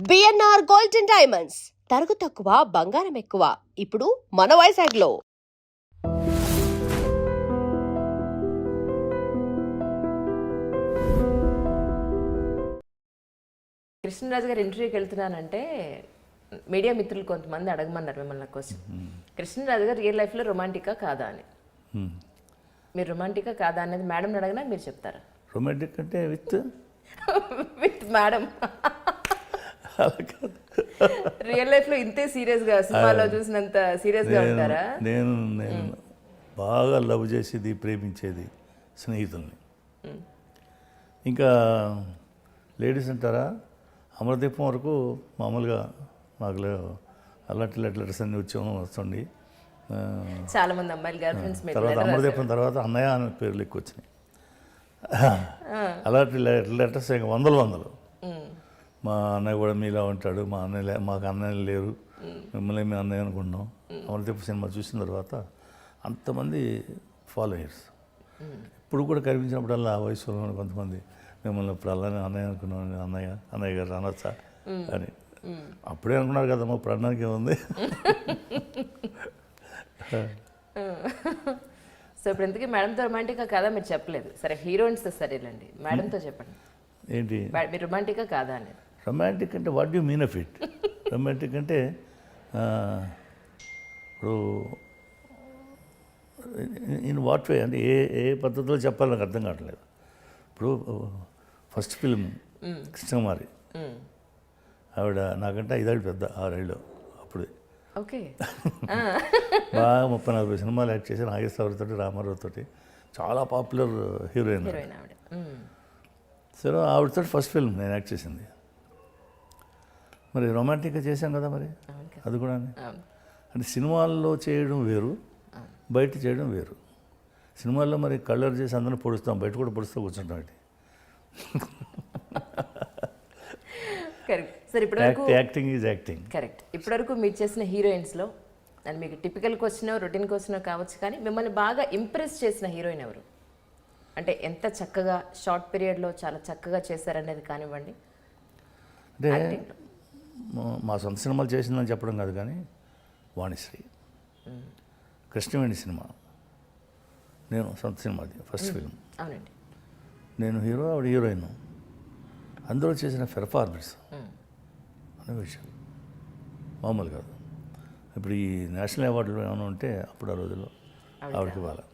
BNR gold and diamonds తరుగు తక్కువ బంగారం ఎక్కువ ఇప్పుడు మన వైజాగ్లో. కృష్ణరాజు గారు ఇంటర్వ్యూకి వెళ్తున్నానంటే మీడియా మిత్రులు కొంతమంది అడగమన్నారు మిమ్మల్ని క్వశ్చన్. కృష్ణరాజు గారు రియల్ లైఫ్లో రొమాంటికా కాదా అని. మీరు రొమాంటికా కాదా అనేది మేడం అడగనా మీరు చెప్తారా? రొమాంటిక్ అంటే విత్ విత్ మేడం. రియల్ లైఫ్లో ఇంతే సీరియస్గా సినిమాలో చూసినంత సీరియస్గా ఉంటారా? నేను బాగా లవ్ చేసేది ప్రేమించేది స్నేహితుల్ని. ఇంకా లేడీస్ అంటారా, అమరదీపం వరకు మామూలుగా మాకు అలాంటి లెటర్స్ అన్నీ వస్తుండి. చాలా మంది అమ్మాయిలు గర్ల్ ఫ్రెండ్స్ తర్వాత అమరదీపం తర్వాత అన్నయ్య అనే పేర్లు ఎక్కువ వచ్చినాయి. అలాంటి లెటర్స్ ఇంకా వందలు. మా అన్నయ్య కూడా మీలా ఉంటాడు, మాకు అన్నయ్యలు లేరు, మిమ్మల్ని మేము అన్నయ్య అనుకుంటున్నాం. అమరదీప సినిమా చూసిన తర్వాత అంతమంది ఫాలోయర్స్. ఇప్పుడు కూడా కనిపించినప్పుడల్లా ఆ వయసులో కొంతమంది మిమ్మల్ని ఇప్పుడు అలానే అన్నయ్య అనుకున్నాం, అన్నయ్య గారు అనొచ్చా అని. అప్పుడే అనుకున్నారు కదమ్మా, ఇప్పుడు అన్నానికి ఏముంది. సో ఇప్పుడు ఎందుకు మేడంతో రొమాంటికా కాదా మీరు చెప్పలేదు. సరే హీరోయిన్స్తో సరేలేండి, మేడంతో చెప్పండి ఏంటి మీరు రొమాంటికా కాదా అనేది. రొమాంటిక్ అంటే what you mean of it? Romantic అంటే ఇప్పుడు ఇన్ వాట్ వే అంటే ఏ పద్ధతిలో చెప్పాలి నాకు అర్థం కావట్లేదు. ఇప్పుడు ఫస్ట్ ఫిల్మ్ కృష్ణకుమారి, ఆవిడ నాకంటే 5 ఏళ్ళు పెద్ద, 6 ఏళ్ళు అప్పుడే. ఓకే. బాగా 30-40 సినిమాలు యాక్ట్ చేసి నాగేశ్వరరావుతో, రామారావుతో చాలా పాపులర్ హీరోయిన్. సరే ఆవిడతో ఫస్ట్ ఫిల్మ్ నేను యాక్ట్ చేసింది. మరి రొమాంటిక్గా చేశాం కదా మరి, అది కూడా అంటే సినిమాల్లో చేయడం వేరు, బయట చేయడం వేరు. సినిమాల్లో మరి కలర్ చేసి అందరిని పొడుస్తాం, బయట కూడా పొడుస్తూ కూర్చుంటాం. Correct sir. ఇప్పటివరకు యాక్టింగ్ ఈజ్ యాక్టింగ్. కరెక్ట్. ఇప్పటివరకు మీరు చేసిన హీరోయిన్స్లో అది మీకు టిపికల్ క్వశ్చన్, రొటీన్ క్వశ్చన్ కావచ్చు, కానీ మిమ్మల్ని బాగా ఇంప్రెస్ చేసిన హీరోయిన్ ఎవరు? అంటే ఎంత చక్కగా షార్ట్ పీరియడ్లో చాలా చక్కగా చేశారనేది కానివ్వండి. అంటే మా సొంత సినిమాలు చేసిందని చెప్పడం కాదు, కానీ వాణిశ్రీ, కృష్ణవేణి సినిమా నేను సొంత సినిమాది ఫస్ట్ ఫిల్మ్. అవునండి. నేను హీరో, ఆవిడ హీరోయిన్. అందులో చేసిన పెర్ఫార్మెన్స్ అనే విషయం మామూలు కాదు. ఇప్పుడు ఈ నేషనల్ అవార్డులు ఏమైనా ఉంటే అప్పుడు ఆ రోజుల్లో ఆవిడకి ఇవ్వాలి.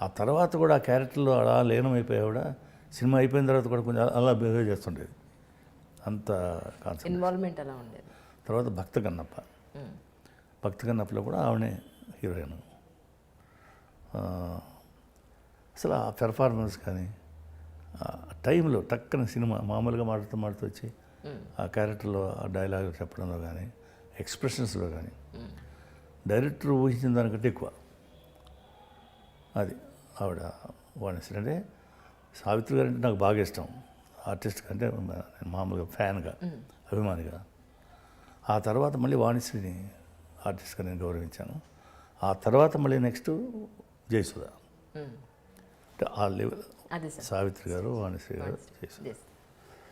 ఆ తర్వాత కూడా ఆ క్యారెక్టర్లో అలా లీనమైపోయి ఆవిడ సినిమా అయిపోయిన తర్వాత కూడా కొంచెం అలా బిహేవ్ చేస్తుండేది, అంత కాన్సెప్ట్ ఇన్వాల్వ్మెంట్ అలా ఉండేది. తర్వాత భక్త కన్నప్పలో కూడా ఆవిడనే హీరోయిన్. అసలు ఆ పెర్ఫార్మెన్స్ కానీ టైంలో టక్కన సినిమా మామూలుగా మాడుతూ వచ్చి ఆ క్యారెక్టర్లో ఆ డైలాగ్ చెప్పడంలో కానీ, ఎక్స్ప్రెషన్స్లో కానీ డైరెక్టర్ ఊహించిన దానికంటే ఎక్కువ. అది ఆవిడ వాణిశ్రీ. అంటే సావిత్రి గారు అంటే నాకు బాగా ఇష్టం ఆర్టిస్ట్ కంటే, నేను మామూలుగా ఫ్యాన్గా, అభిమానిగా. ఆ తర్వాత మళ్ళీ వాణిశ్రీని ఆర్టిస్ట్గా నేను గౌరవించాను. ఆ తర్వాత మళ్ళీ నెక్స్ట్ జయసుధ. అంటే ఆ లెవెల్ సావిత్రి గారు, వాణిశ్రీ గారు, జయసుధ.